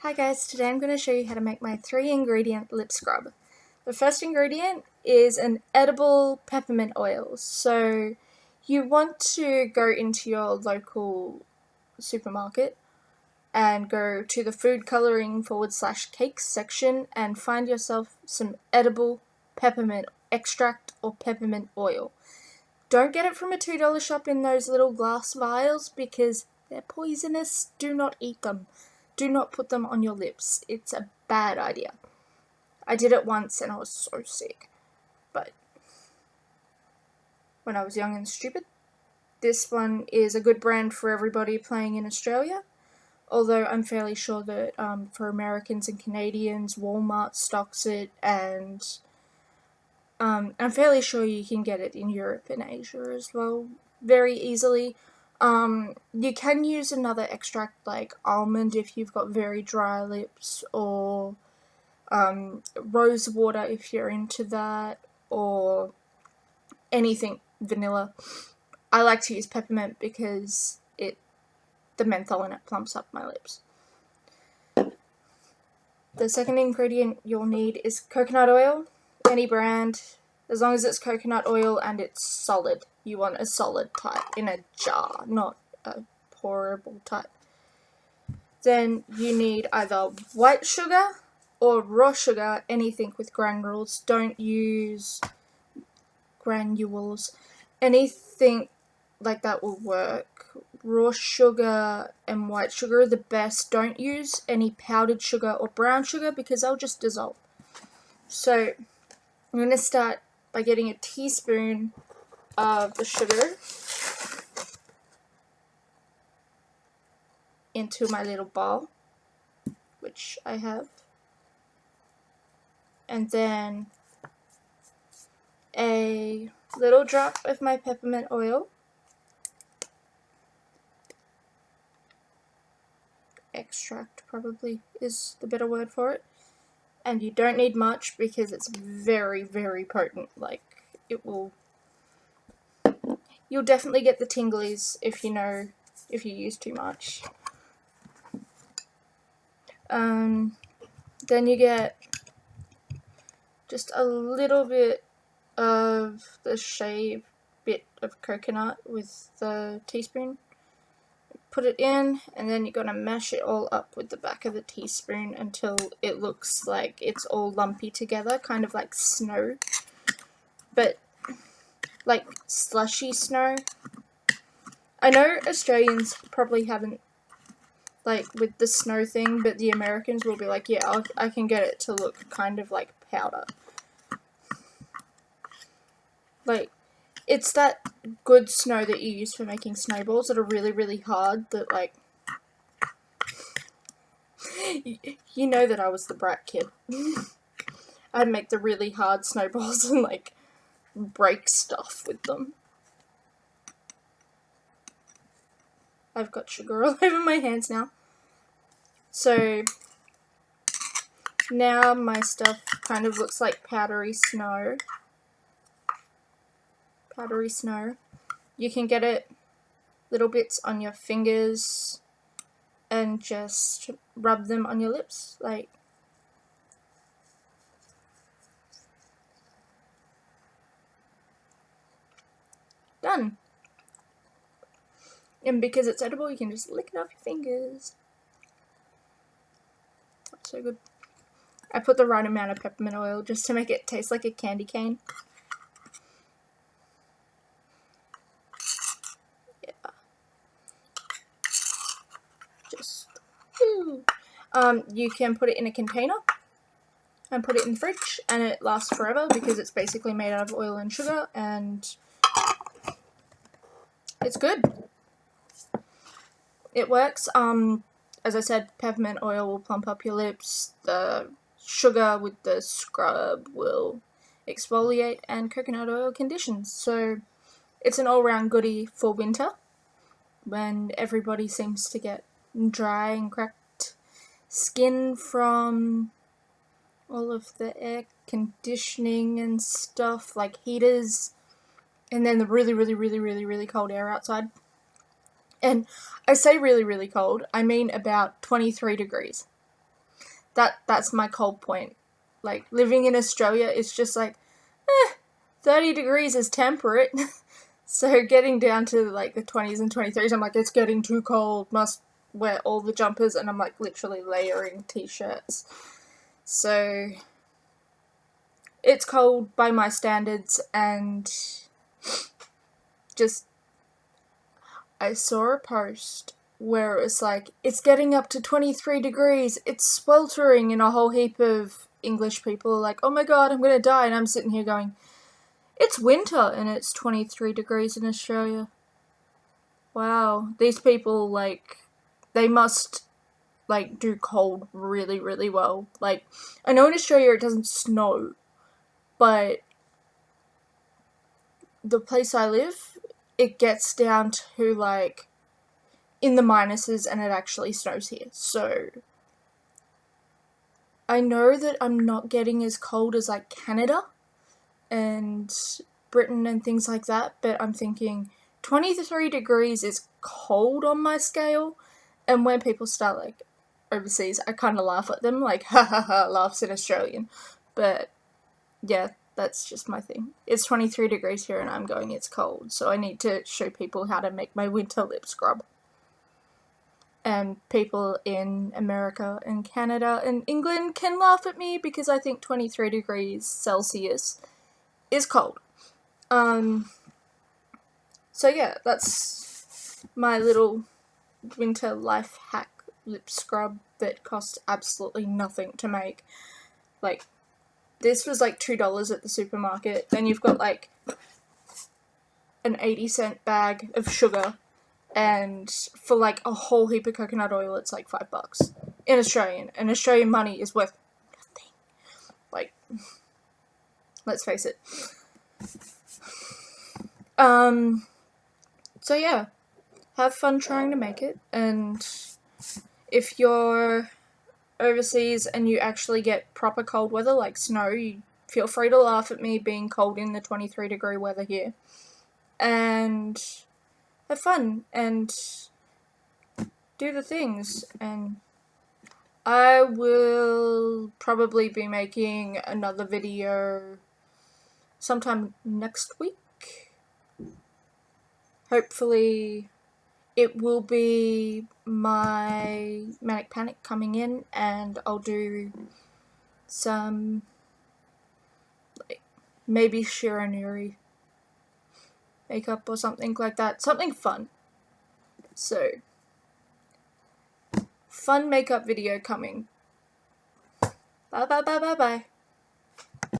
Hi guys, today I'm going to show you how to make my 3-ingredient lip scrub. The first ingredient is an edible peppermint oil. So you want to go into your local supermarket and go to the food colouring /cakes section and find yourself some edible peppermint extract or peppermint oil. Don't get it from a $2 shop in those little glass vials because they're poisonous. Do not eat them. Do not put them on your lips. It's a bad idea. I did it once and I was so sick. But when I was young and stupid, this one is a good brand for everybody playing in Australia. Although I'm fairly sure that for Americans and Canadians, Walmart stocks it, and I'm fairly sure you can get it in Europe and Asia as well very easily. You can use another extract like almond if you've got very dry lips, or rose water if you're into that, or anything vanilla. I like to use peppermint because the menthol in it plumps up my lips. The second ingredient you'll need is coconut oil, any brand, as long as it's coconut oil and it's solid. You want a solid type in a jar, not a pourable type. Then you need either white sugar or raw sugar, anything with granules. Don't use granules. Anything like that will work. Raw sugar and white sugar are the best. Don't use any powdered sugar or brown sugar because they'll just dissolve. So I'm going to start by getting a teaspoon of the sugar into my little bowl, which I have, and then a little drop of my peppermint oil, extract probably is the better word for it, and you don't need much because it's very, very potent. Like, you'll definitely get the tinglies if you use too much. Then you get just a little bit of the shaved bit of coconut with the teaspoon. Put it in, and then you're going to mash it all up with the back of the teaspoon until it looks like it's all lumpy together, kind of like snow, but like slushy snow. I know Australians probably haven't, like, with the snow thing, but the Americans will be like, yeah, I can get it to look kind of like powder. Like, it's that good snow that you use for making snowballs that are really, really hard, that, like, you know that I was the brat kid. I'd make the really hard snowballs and, like, break stuff with them. I've got sugar all over my hands now. So now my stuff kind of looks like powdery snow. Powdery snow. You can get it little bits on your fingers and just rub them on your lips, like done. And because it's edible, you can just lick it off your fingers. That's so good. I put the right amount of peppermint oil just to make it taste like a candy cane. Yeah. Just, you can put it in a container and put it in the fridge, and it lasts forever because it's basically made out of oil and sugar, and it's good. It works. As I said, peppermint oil will plump up your lips. The sugar with the scrub will exfoliate, and coconut oil conditions. So it's an all-round goodie for winter when everybody seems to get dry and cracked skin from all of the air conditioning and stuff, like heaters, and then the really, really, really, really, really cold air outside. And I say really, really cold, I mean about 23 degrees. that's my cold point. Like, living in Australia is just like, 30 degrees is temperate. So getting down to like the 20s and 23s, I'm like, it's getting too cold, must wear all the jumpers, and I'm like literally layering t-shirts. So it's cold by my standards, and just, I saw a post where it was like, it's getting up to 23 degrees, it's sweltering, and a whole heap of English people are like, oh my god, I'm gonna die, and I'm sitting here going, it's winter and it's 23 degrees in Australia. Wow, these people, like, they must, like, do cold really, really well. Like, I know in Australia it doesn't snow, but the place I live, it gets down to, like, in the minuses, and it actually snows here. So I know that I'm not getting as cold as, like, Canada and Britain and things like that, but I'm thinking 23 degrees is cold on my scale. And when people start, like, overseas, I kind of laugh at them, like, ha ha ha, laughs in Australian. But yeah, that's just my thing. It's 23 degrees here and I'm going, it's cold, so I need to show people how to make my winter lip scrub. And people in America and Canada and England can laugh at me because I think 23 degrees Celsius is cold. So yeah, that's my little winter life hack lip scrub that costs absolutely nothing to make. Like, this was like $2 at the supermarket. Then you've got like an 80-cent bag of sugar, and for like a whole heap of coconut oil, it's like $5 in Australian. And Australian money is worth nothing. Like, let's face it. So yeah, have fun trying to make it, and if you're overseas and you actually get proper cold weather like snow, you feel free to laugh at me being cold in the 23 degree weather here, and have fun and do the things. And I will probably be making another video sometime next week. Hopefully it will be my manic panic coming in, and I'll do some, like, maybe Shiranuri makeup or something like that. Something fun. So, fun makeup video coming. Bye bye bye bye bye.